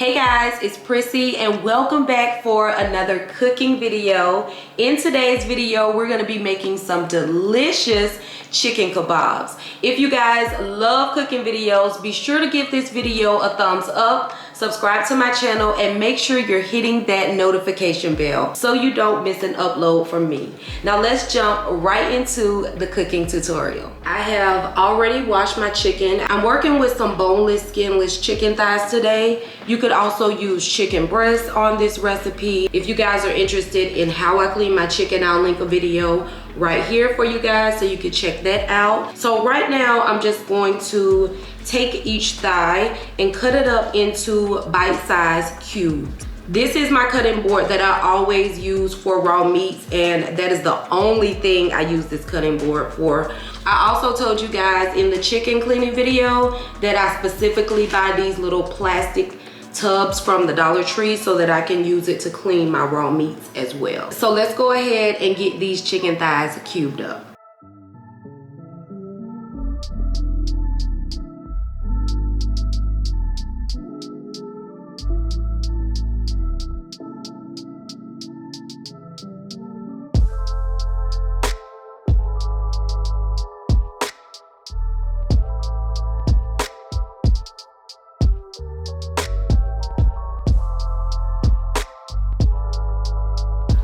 Hey guys, it's Prissy and welcome back for another cooking video. In today's video, we're gonna be making some delicious chicken kebabs. If you guys love cooking videos, be sure to give this video a thumbs up, subscribe to my channel, and make sure you're hitting that notification bell so you don't miss an upload from me. Now let's jump right into the cooking tutorial. I have already washed my chicken. I'm working with some boneless, skinless chicken thighs today. You could also use chicken breasts on this recipe. If you guys are interested in how I clean my chicken, I'll link a video right here for you guys so you can check that out. So right now I'm just going to take each thigh and cut it up into bite-sized cubes. This is my cutting board that I always use for raw meats, and that is the only thing I use this cutting board for. I also told you guys in the chicken cleaning video that I specifically buy these little plastic tubs from the Dollar Tree so that I can use it to clean my raw meats as well. So let's go ahead and get these chicken thighs cubed up.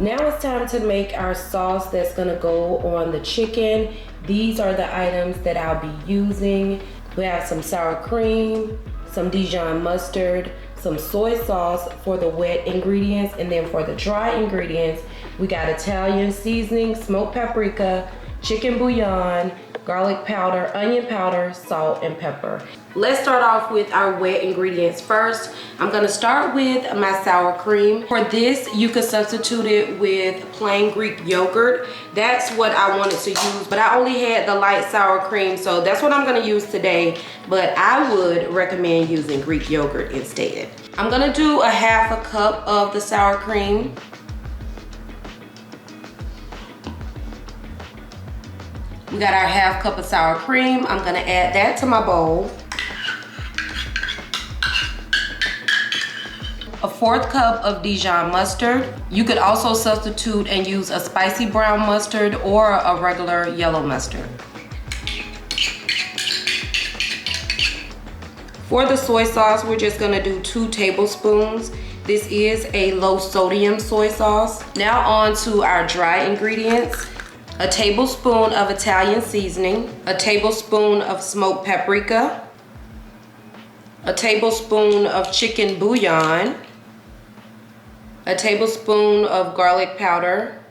Now it's time to make our sauce that's gonna go on the chicken. These are the items that I'll be using. We have some sour cream, some Dijon mustard, some soy sauce for the wet ingredients, and then for the dry ingredients, we got Italian seasoning, smoked paprika, chicken bouillon, garlic powder, onion powder, salt, and pepper. Let's start off with our wet ingredients first. I'm gonna start with my sour cream. For this, you could substitute it with plain Greek yogurt. That's what I wanted to use, but I only had the light sour cream, so that's what I'm gonna use today, but I would recommend using Greek yogurt instead. I'm gonna do a half a cup of the sour cream. We got our half cup of sour cream. I'm gonna add that to my bowl. A fourth cup of Dijon mustard. You could also substitute and use a spicy brown mustard or a regular yellow mustard. For the soy sauce, we're just gonna do 2 tablespoons. This is a low sodium soy sauce. Now on to our dry ingredients. A tablespoon of Italian seasoning, a tablespoon of smoked paprika, a tablespoon of chicken bouillon, a tablespoon of garlic powder,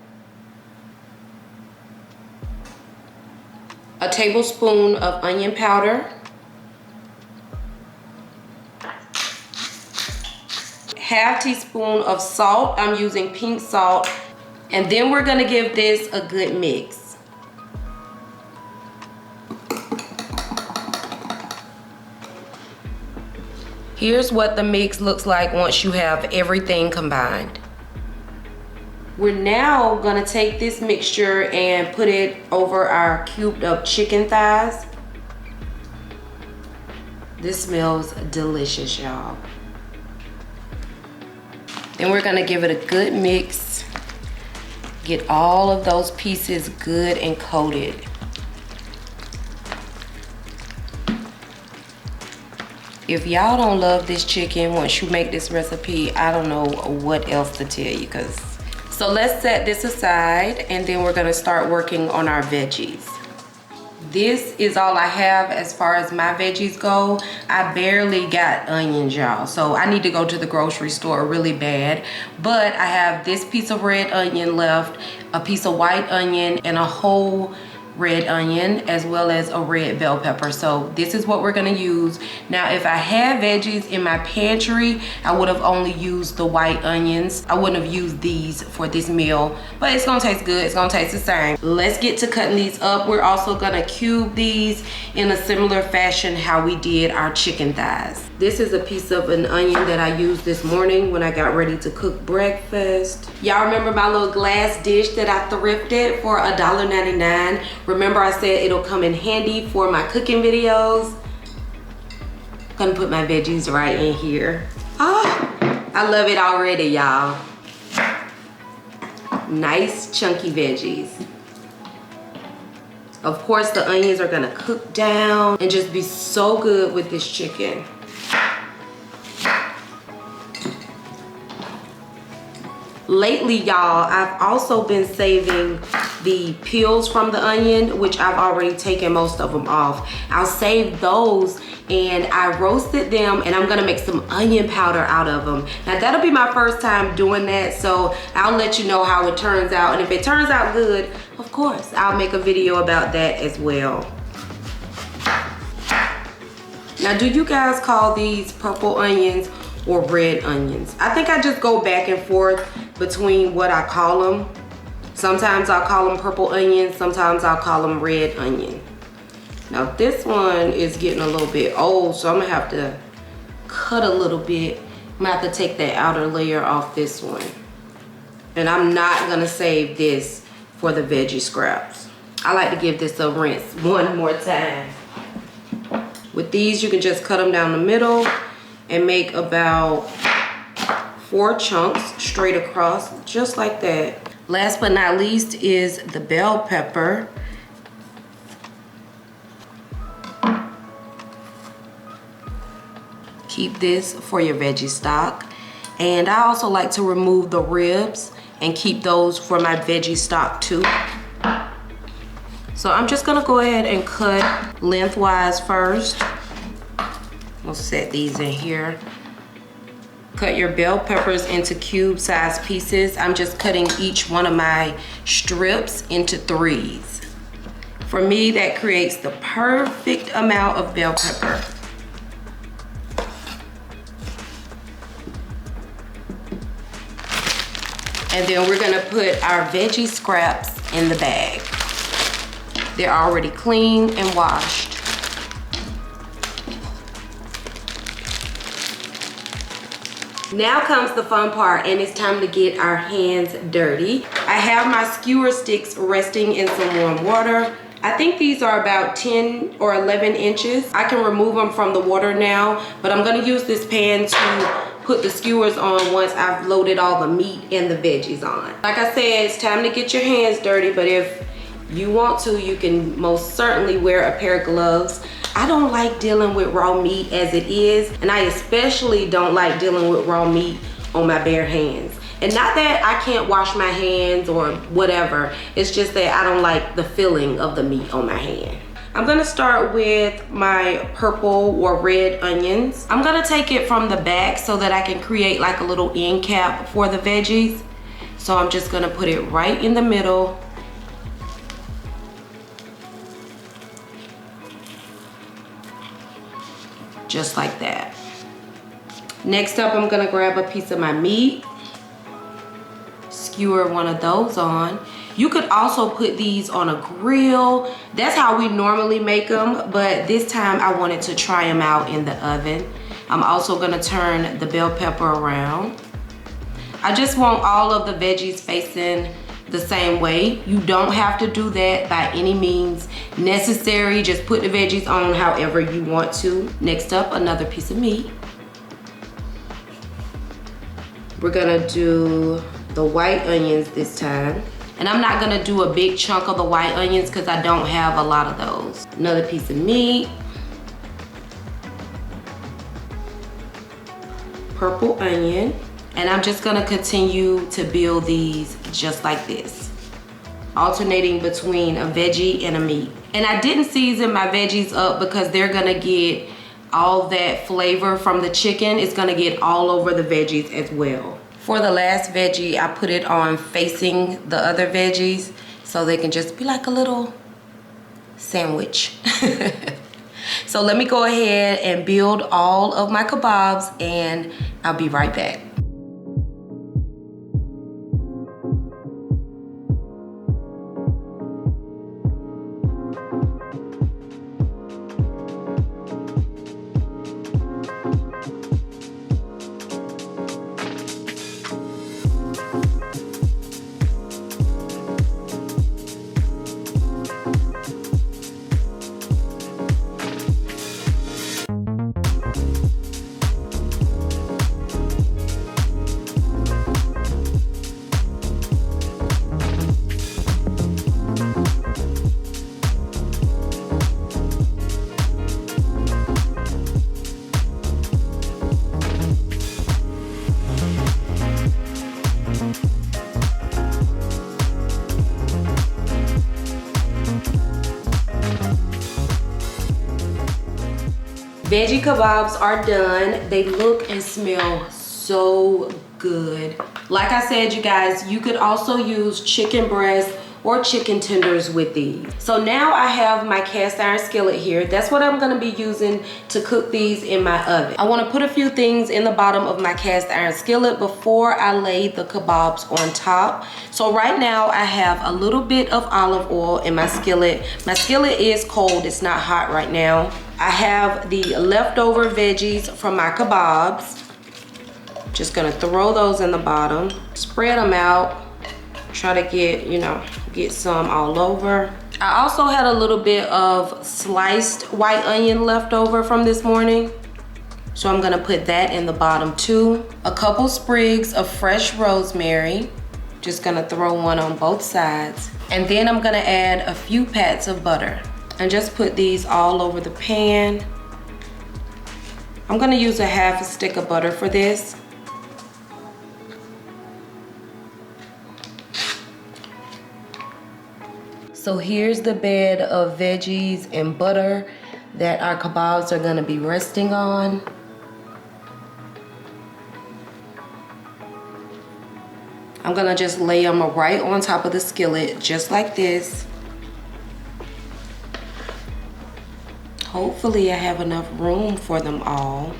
a tablespoon of onion powder, half teaspoon of salt. I'm using pink salt. And then we're gonna give this a good mix. Here's what the mix looks like once you have everything combined. We're now gonna take this mixture and put it over our cubed up chicken thighs. This smells delicious, y'all. Then we're gonna give it a good mix. Get all of those pieces good and coated. If y'all don't love this chicken once you make this recipe, I don't know what else to tell you. So let's set this aside and then we're gonna start working on our veggies. This is all I have as far as my veggies go. I barely got onions, y'all, so I need to go to the grocery store really bad. But I have this piece of red onion left, a piece of white onion, and a whole red onion, as well as a red bell pepper. So this is what we're gonna use. Now, if I had veggies in my pantry, I would have only used the white onions. I wouldn't have used these for this meal, but it's gonna taste good. It's gonna taste the same. Let's get to cutting these up. We're also gonna cube these in a similar fashion how we did our chicken thighs. This is a piece of an onion that I used this morning when I got ready to cook breakfast. Y'all remember my little glass dish that I thrifted for $1.99? Remember I said it'll come in handy for my cooking videos? Gonna put my veggies right in here. Ah, I love it already, y'all. Nice chunky veggies. Of course, the onions are gonna cook down and just be so good with this chicken. Lately, y'all, I've also been saving the peels from the onion, which I've already taken most of them off. I'll save those and I roasted them, and I'm gonna make some onion powder out of them. Now that'll be my first time doing that, so I'll let you know how it turns out. And if it turns out good, of course, I'll make a video about that as well. Now, do you guys call these purple onions or red onions? I think I just go back and forth between what I call them. Sometimes I'll call them purple onions, sometimes I'll call them red onion. Now this one is getting a little bit old, so I'm gonna have to cut a little bit. I'm gonna have to take that outer layer off this one. And I'm not gonna save this for the veggie scraps. I like to give this a rinse one more time. With these, you can just cut them down the middle and make about 4 chunks straight across, just like that. Last but not least is the bell pepper. Keep this for your veggie stock. And I also like to remove the ribs and keep those for my veggie stock too. So I'm just gonna go ahead and cut lengthwise first. We'll set these in here. Cut your bell peppers into cube-sized pieces. I'm just cutting each one of my strips into 3s. For me, that creates the perfect amount of bell pepper. And then we're gonna put our veggie scraps in the bag. They're already clean and washed. Now comes the fun part, and it's time to get our hands dirty. I have my skewer sticks resting in some warm water. I think these are about 10 or 11 inches. I can remove them from the water now, but I'm gonna use this pan to put the skewers on once I've loaded all the meat and the veggies on. Like I said, it's time to get your hands dirty, but if you want to, you can most certainly wear a pair of gloves. I don't like dealing with raw meat as it is, and I especially don't like dealing with raw meat on my bare hands. And not that I can't wash my hands or whatever, it's just that I don't like the feeling of the meat on my hand. I'm gonna start with my purple or red onions. I'm gonna take it from the back so that I can create like a little end cap for the veggies. So I'm just gonna put it right in the middle. Just like that. Next up, I'm gonna grab a piece of my meat, skewer one of those on. You could also put these on a grill. That's how we normally make them, but this time I wanted to try them out in the oven. I'm also gonna turn the bell pepper around. I just want all of the veggies facing the same way. You don't have to do that by any means necessary. Just put the veggies on however you want to. Next up, another piece of meat. We're gonna do the white onions this time. And I'm not gonna do a big chunk of the white onions because I don't have a lot of those. Another piece of meat. Purple onion. And I'm just gonna continue to build these just like this, alternating between a veggie and a meat. And I didn't season my veggies up because they're gonna get all that flavor from the chicken. It's gonna get all over the veggies as well. For the last veggie, I put it on facing the other veggies so they can just be like a little sandwich. So let me go ahead and build all of my kebabs and I'll be right back. veggie kebabs are done. They look and smell so good. Like I said, you guys, you could also use chicken breast or chicken tenders with these. So now I have my cast iron skillet here. That's what I'm gonna be using to cook these in my oven. I wanna put a few things in the bottom of my cast iron skillet before I lay the kebabs on top. So right now I have a little bit of olive oil in my skillet. My skillet is cold, it's not hot right now. I have the leftover veggies from my kebabs. Just gonna throw those in the bottom, spread them out. Try to get, you know, get some all over. I also had a little bit of sliced white onion left over from this morning. So I'm gonna put that in the bottom too. A couple sprigs of fresh rosemary. Just gonna throw one on both sides. And then I'm gonna add a few pats of butter. And just put these all over the pan. I'm gonna use a half a stick of butter for this. So here's the bed of veggies and butter that our kebabs are gonna be resting on. I'm gonna just lay them right on top of the skillet, just like this. Hopefully I have enough room for them all.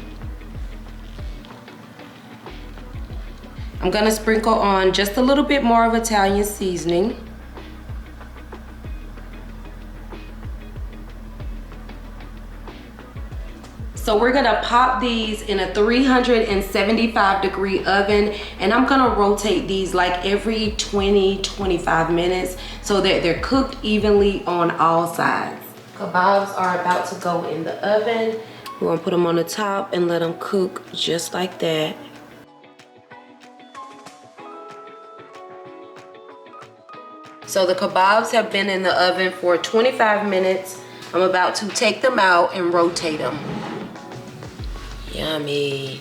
I'm gonna sprinkle on just a little bit more of Italian seasoning. So we're gonna pop these in a 375-degree oven, and I'm gonna rotate these like every 20-25 minutes so that they're cooked evenly on all sides. Kebabs are about to go in the oven. We're gonna put them on the top and let them cook just like that. So the kebabs have been in the oven for 25 minutes. I'm about to take them out and rotate them. Yummy.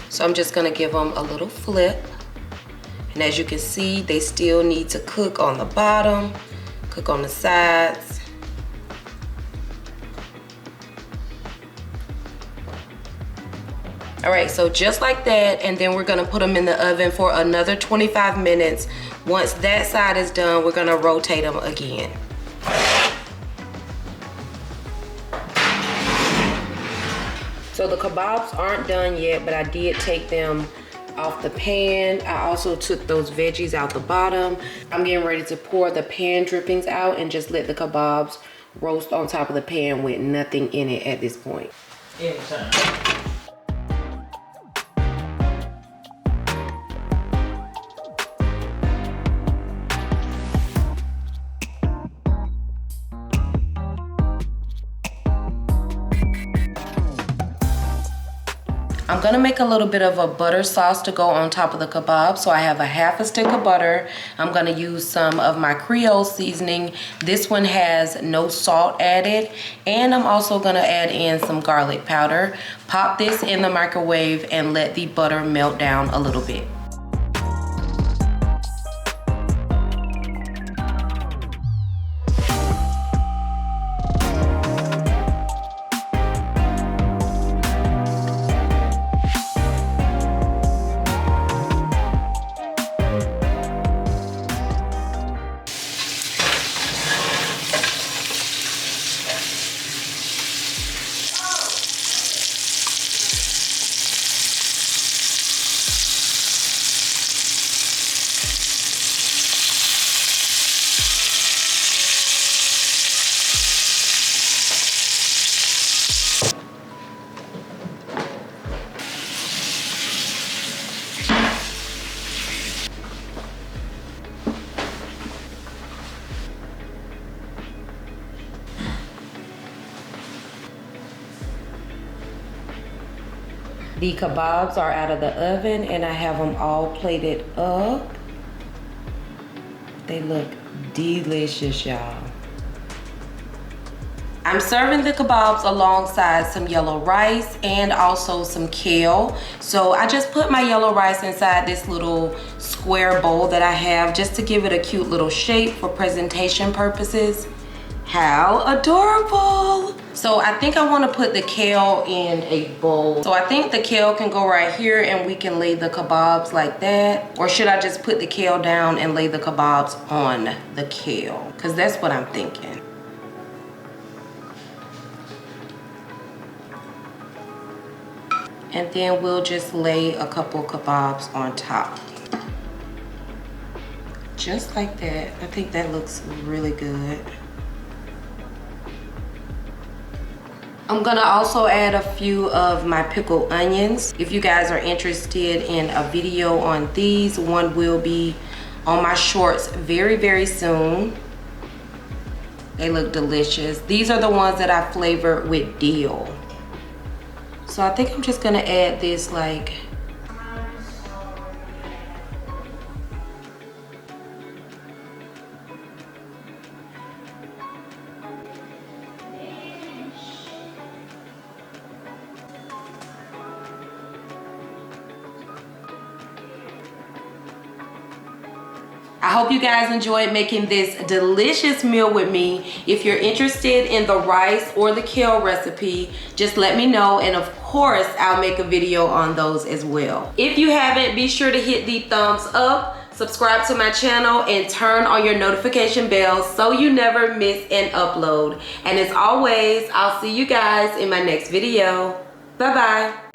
So I'm just gonna give them a little flip. And as you can see, they still need to cook on the bottom, cook on the sides. All right, so just like that, and then we're gonna put them in the oven for another 25 minutes. Once that side is done, we're gonna rotate them again. So the kebabs aren't done yet, but I did take them off the pan. I also took those veggies out the bottom. I'm getting ready to pour the pan drippings out and just let the kebabs roast on top of the pan with nothing in it at this point. Anytime. I'm gonna make a little bit of a butter sauce to go on top of the kebab. So I have a half a stick of butter. I'm gonna use some of my Creole seasoning. This one has no salt added. And I'm also gonna add in some garlic powder. Pop this in the microwave and let the butter melt down a little bit. The kebabs are out of the oven and I have them all plated up. They look delicious, y'all. I'm serving the kebabs alongside some yellow rice and also some kale. So I just put my yellow rice inside this little square bowl that I have just to give it a cute little shape for presentation purposes. How adorable. So I think I want to put the kale in a bowl. So I think the kale can go right here and we can lay the kebabs like that. Or should I just put the kale down and lay the kebabs on the kale? Because that's what I'm thinking. And then we'll just lay a couple kebabs on top. Just like that. I think that looks really good. I'm gonna also add a few of my pickled onions. If you guys are interested in a video on these, one will be on my shorts very, very soon. They look delicious. These are the ones that I flavored with dill. So I think I'm just gonna add this like I hope you guys enjoyed making this delicious meal with me. If you're interested in the rice or the kale recipe, just let me know, and of course I'll make a video on those as well. If you haven't, be sure to hit the thumbs up, subscribe to my channel, and turn on your notification bell so you never miss an upload. And as always, I'll see you guys in my next video. Bye bye.